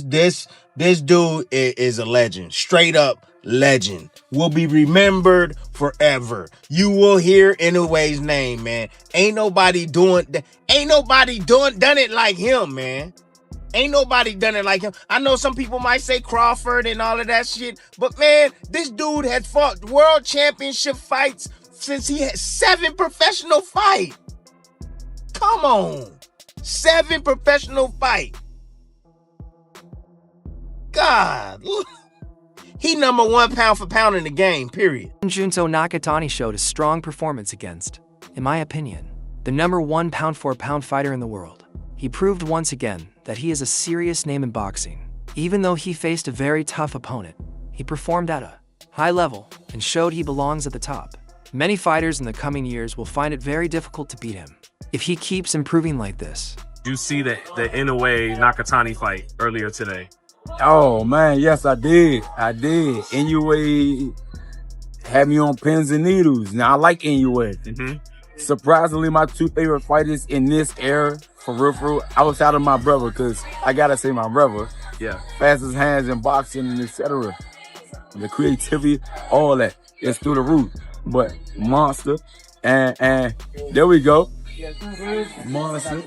This dude is a legend, straight up legend. Will be remembered forever. You will hear Inoue's name, man. Ain't nobody done it like him, man. Ain't nobody done it like him. I know some people might say Crawford and all of that shit, but man, this dude has fought world championship fights since he had 7 professional fights. Come on. 7 professional fights. God. He number 1 pound for pound in the game, period. Junto Nakatani showed a strong performance against, in my opinion, the number 1 pound for pound fighter in the world. He proved once again that he is a serious name in boxing. Even though he faced a very tough opponent, he performed at a high level and showed he belongs at the top. Many fighters in the coming years will find it very difficult to beat him if he keeps improving like this. You see the Inoue Nakatani fight earlier today. Oh man, yes I did. Inoue had me on pins and needles. Now I like Inoue. Surprisingly, my 2 favorite fighters in this era, for real, outside of my brother, because I gotta say my brother. Yeah. Fastest hands in boxing and etc. The creativity, all that, it's through the roof. But Monster, and there we go. Monster,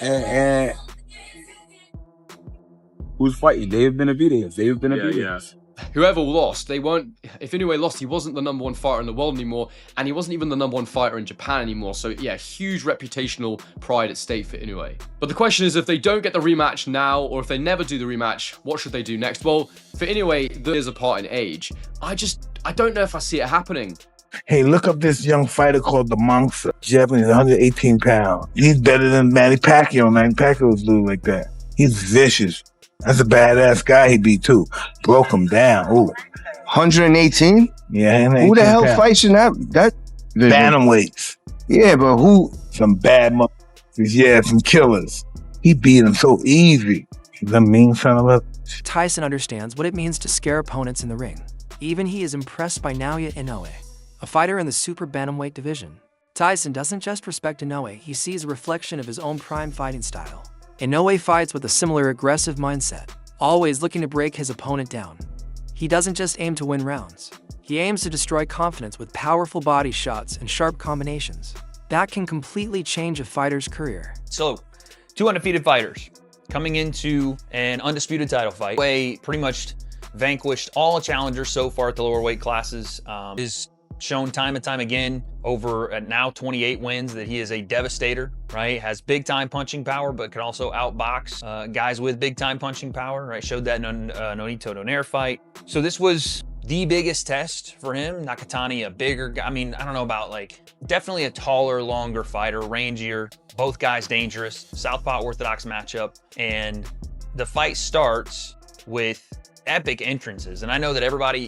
and who's fighting? David Benavidez. Yeah. Whoever lost, if Inoue lost, he wasn't the number 1 fighter in the world anymore, and he wasn't even the number 1 fighter in Japan anymore. So yeah, huge reputational pride at stake for Inoue. But the question is, if they don't get the rematch now, or if they never do the rematch, what should they do next? Well, for Inoue, there is a part in age. I don't know if I see it happening. Hey, look up this young fighter called the Monster. Japanese, 118 pounds. He's better than Manny Pacquiao. Manny Pacquiao's dude like that. He's vicious. That's a badass guy he beat too. Broke him down. Ooh. 118? Yeah. Who the hell fights in that bantamweights? Yeah, but who? Some bad motherfuckers. Yeah, some killers. He beat him so easy. The mean son of a... Tyson understands what it means to scare opponents in the ring. Even he is impressed by Naoya Inoue, a fighter in the super bantamweight division. Tyson doesn't just respect Inoue, he sees a reflection of his own prime fighting style. Inoue fights with a similar aggressive mindset, always looking to break his opponent down. He doesn't just aim to win rounds. He aims to destroy confidence with powerful body shots and sharp combinations. That can completely change a fighter's career. So, 2 undefeated fighters coming into an undisputed title fight. Inoue pretty much vanquished all challengers so far at the lower weight classes. Is shown time and time again over at now 28 wins that he is a devastator, right? Has big time punching power, but can also outbox guys with big time punching power, right? Showed that in Nonito Donaire fight. So this was the biggest test for him. Nakatani, a bigger guy. I mean, I don't know about definitely a taller, longer fighter, rangier. Both guys dangerous. Southpaw orthodox matchup. And the fight starts with epic entrances. And I know that everybody,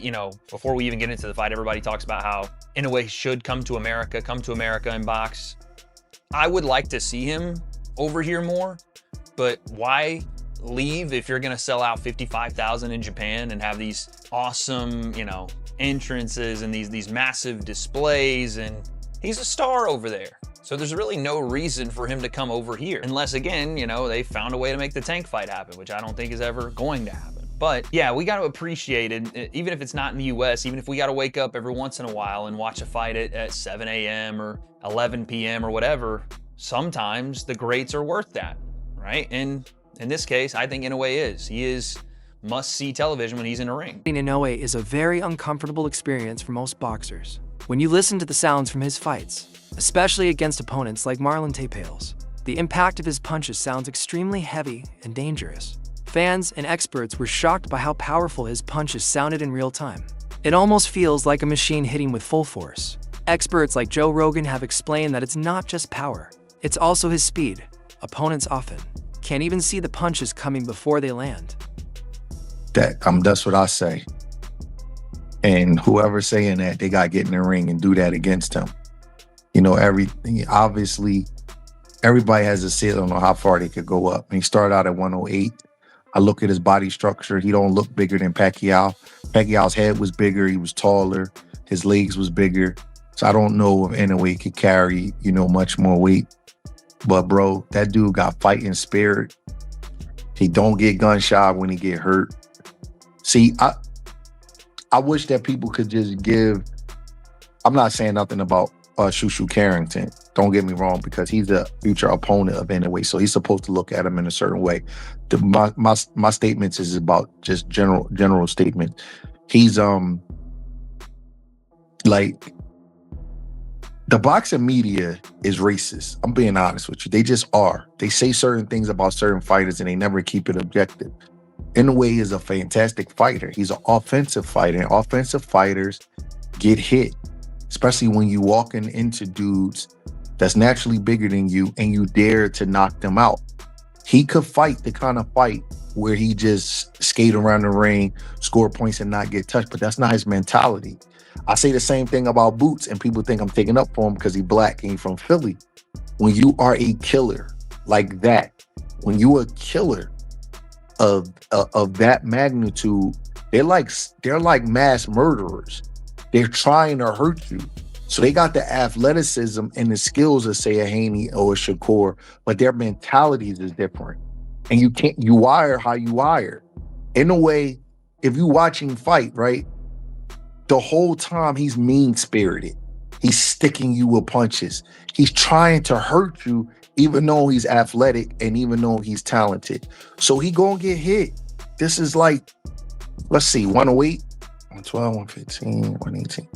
before we even get into the fight, everybody talks about how Inoue should come to America and box. I would like to see him over here more, but why leave if you're gonna sell out 55,000 in Japan and have these awesome, entrances and these massive displays, and he's a star over there. So there's really no reason for him to come over here, unless again, they found a way to make the tank fight happen, which I don't think is ever going to happen. But yeah, we got to appreciate it, even if it's not in the US, even if we got to wake up every once in a while and watch a fight at 7 a.m. or 11 p.m. or whatever, sometimes the greats are worth that, right? And in this case, I think Inoue is. He is must-see television when he's in a ring. Inoue is a very uncomfortable experience for most boxers. When you listen to the sounds from his fights, especially against opponents like Marlon Tapales, the impact of his punches sounds extremely heavy and dangerous. Fans and experts were shocked by how powerful his punches sounded in real time. It almost feels like a machine hitting with full force. Experts like Joe Rogan have explained that it's not just power, it's also his speed. Opponents often can't even see the punches coming before they land. That's what I say. And whoever's saying that, they got to get in the ring and do that against him. Obviously, everybody has a ceiling on how far they could go up. And he started out at 108. I look at his body structure. He don't look bigger than Pacquiao. Pacquiao's head was bigger. He was taller. His legs was bigger. So I don't know if Inoue could carry, much more weight. But bro, that dude got fighting spirit. He don't get gun shy when he get hurt. See, I wish that people could just give. I'm not saying nothing about Shushu Carrington. Don't get me wrong, because he's a future opponent of Inoue, so he's supposed to look at him in a certain way. My statements is about just general statement. He's like, the boxing media is racist. I'm being honest with you. They just are. They say certain things about certain fighters and they never keep it objective. Inoue is a fantastic fighter. He's an offensive fighter, and offensive fighters get hit, especially when you walking into dudes that's naturally bigger than you and you dare to knock them out. He could fight the kind of fight where he just skate around the ring, score points, and not get touched, but that's not his mentality. I say the same thing about Boots, and people think I'm taking up for him because he's black and he's from Philly. When you are a killer like that, when you are a killer of that magnitude, they're like mass murderers. They're trying to hurt you. So they got the athleticism and the skills of, say, a Haney or a Shakur, but their mentalities is different. And you wire how you wire. In a way, if you watch him fight, right, the whole time he's mean-spirited. He's sticking you with punches. He's trying to hurt you, even though he's athletic and even though he's talented. So he gonna get hit. This is like, let's see, 108, 112, 115, 118.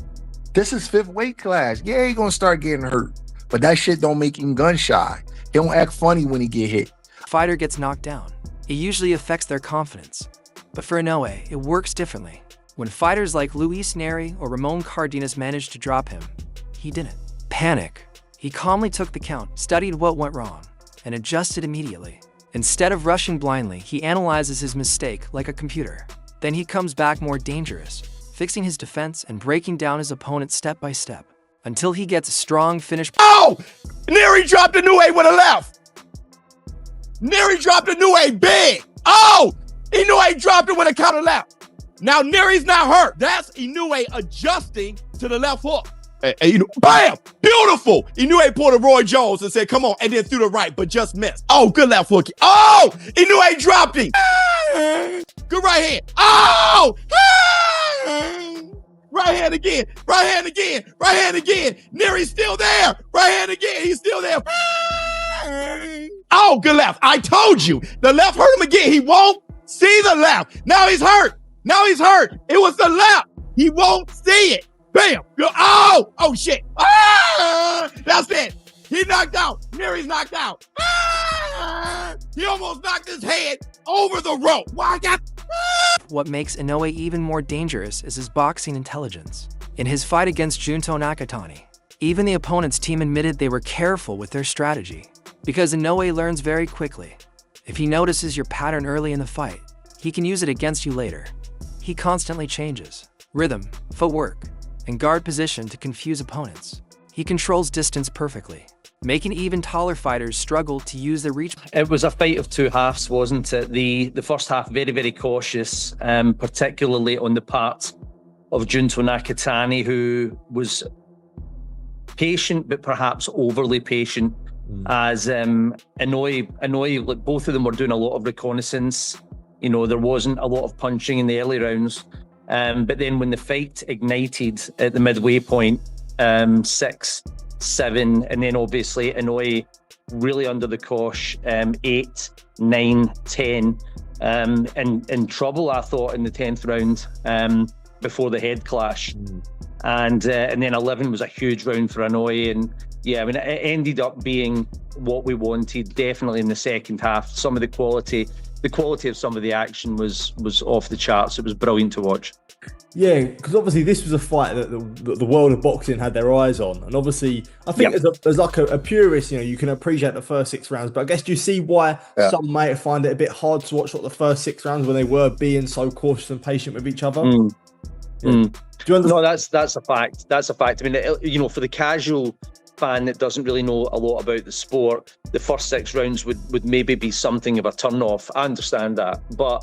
This is 5th weight class. Yeah, he gonna start getting hurt, but that shit don't make him gun shy. He don't act funny when he get hit. Fighter gets knocked down. It usually affects their confidence. But for Inoue, it works differently. When fighters like Luis Neri or Ramon Cardenas managed to drop him, he didn't panic. He calmly took the count, studied what went wrong, and adjusted immediately. Instead of rushing blindly, he analyzes his mistake like a computer. Then he comes back more dangerous, fixing his defense and breaking down his opponent step by step, until he gets a strong finish. Oh! Neri dropped Inoue with a left. Neri dropped Inoue big. Oh! Inoue dropped it with a counter left. Now Neri's not hurt. That's Inoue adjusting to the left hook. Bam! Beautiful! Inoue pulled a Roy Jones and said, come on, and then threw the right, but just missed. Oh, good left hook. Oh! Inoue dropped him. Good right hand. Oh! Right hand again. Right hand again. Right hand again. Neri's still there. Right hand again. He's still there. Oh, good left. I told you. The left hurt him again. He won't see the left. Now he's hurt. Now he's hurt. It was the left. He won't see it. Bam. Oh, oh shit. Ah, that's it. He knocked out. Neri's knocked out. Ah, he almost knocked his head over the rope. Why got? What makes Inoue even more dangerous is his boxing intelligence. In his fight against Junto Nakatani, even the opponent's team admitted they were careful with their strategy. Because Inoue learns very quickly. If he notices your pattern early in the fight, he can use it against you later. He constantly changes rhythm, footwork, and guard position to confuse opponents. He controls distance perfectly, making even taller fighters struggle to use their reach. It was a fight of two halves, wasn't it? The first half very, very cautious, particularly on the part of Junto Nakatani, who was patient, but perhaps overly patient, as Inoue, like both of them were doing a lot of reconnaissance. You know, there wasn't a lot of punching in the early rounds. But then when the fight ignited at the midway point, 6, 7, and then obviously Inoue really under the cosh, 8, 9, 10, and in trouble, I thought, in the 10th round before the head clash. And then 11 was a huge round for Inoue. And yeah, I mean, it ended up being what we wanted, definitely in the second half. Some of the quality of some of the action was off the charts. It was brilliant to watch. Yeah, because obviously this was a fight that the world of boxing had their eyes on, and obviously I think as like a purist, you know, you can appreciate the first 6 rounds, but I guess do you see why some might find it a bit hard to watch the first 6 rounds when they were being so cautious and patient with each other? Do you understand? No, that's a fact. That's a fact. I mean, you know, for the casual fan that doesn't really know a lot about the sport, the first 6 rounds would maybe be something of a turn off. I understand that, but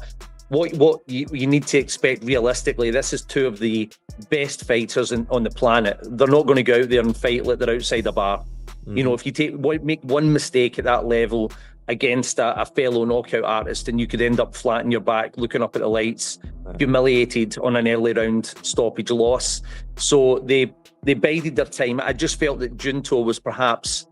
what you need to expect realistically, this is 2 of the best fighters on the planet. They're not going to go out there and fight like they're outside a bar. You know, if you make one mistake at that level, against a fellow knockout artist, and you could end up flat on your back, looking up at the lights, humiliated on an early round stoppage loss. So they bided their time. I just felt that Junto was perhaps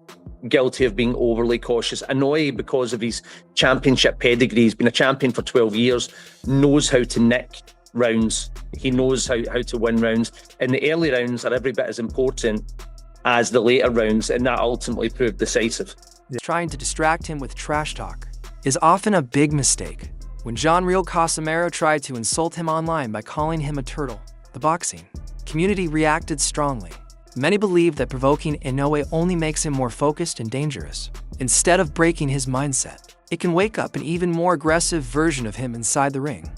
guilty of being overly cautious. Inoue, because of his championship pedigree, he's been a champion for 12 years, knows how to nick rounds. He knows how to win rounds. And the early rounds are every bit as important as the later rounds, and that ultimately proved decisive. Trying to distract him with trash talk is often a big mistake. When Jean-Real Casimero tried to insult him online by calling him a turtle, the boxing community reacted strongly. Many believe that provoking Inoue only makes him more focused and dangerous. Instead of breaking his mindset, it can wake up an even more aggressive version of him inside the ring.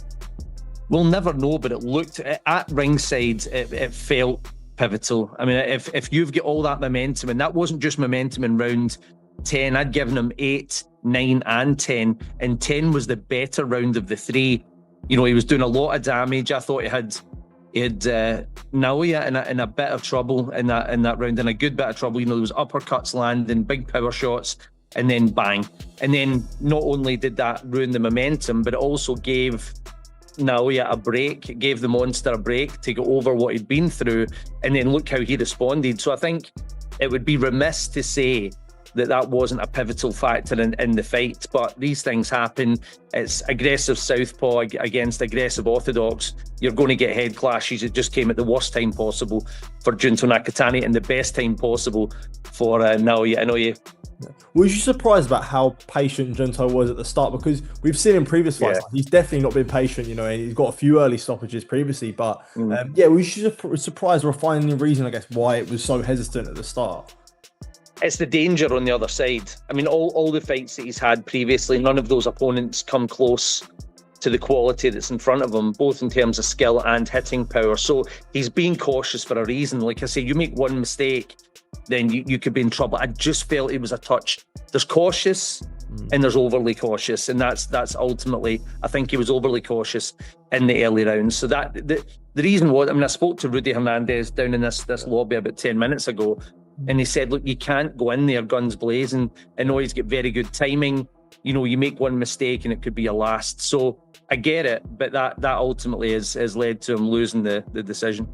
We'll never know, but it looked at ringside, it felt pivotal. I mean, if you've got all that momentum, and that wasn't just momentum in round 10, I'd given him 8, 9, and 10, and 10 was the better round of the 3. You know, he was doing a lot of damage. I thought he had Naoya in a bit of trouble in that round, in a good bit of trouble. You know, there was uppercuts landing, big power shots, and then bang. And then not only did that ruin the momentum, but it also gave Naoya a break. It gave the monster a break to go over what he'd been through, and then look how he responded. So I think it would be remiss to say that wasn't a pivotal factor in the fight, but these things happen. It's aggressive southpaw against aggressive orthodox. You're going to get head clashes. It just came at the worst time possible for Junto Nakatani and the best time possible for Naoya Inoue. Was you surprised about how patient Junto was at the start? Because we've seen in previous fights, he's definitely not been patient, you know, and he's got a few early stoppages previously. But was you surprised or finding the reason, I guess, why it was so hesitant at the start? It's the danger on the other side. I mean, all the fights that he's had previously, none of those opponents come close to the quality that's in front of him, both in terms of skill and hitting power. So he's being cautious for a reason. Like I say, you make one mistake, then you could be in trouble. I just felt it was a touch. There's cautious and there's overly cautious, and that's ultimately, I think he was overly cautious in the early rounds. So that the reason was, I mean, I spoke to Rudy Hernandez down in this lobby about 10 minutes ago, and he said, look, you can't go in there guns blazing. I know he's got very good timing. You know, you make one mistake and it could be a last. So I get it, but that ultimately has led to him losing the decision.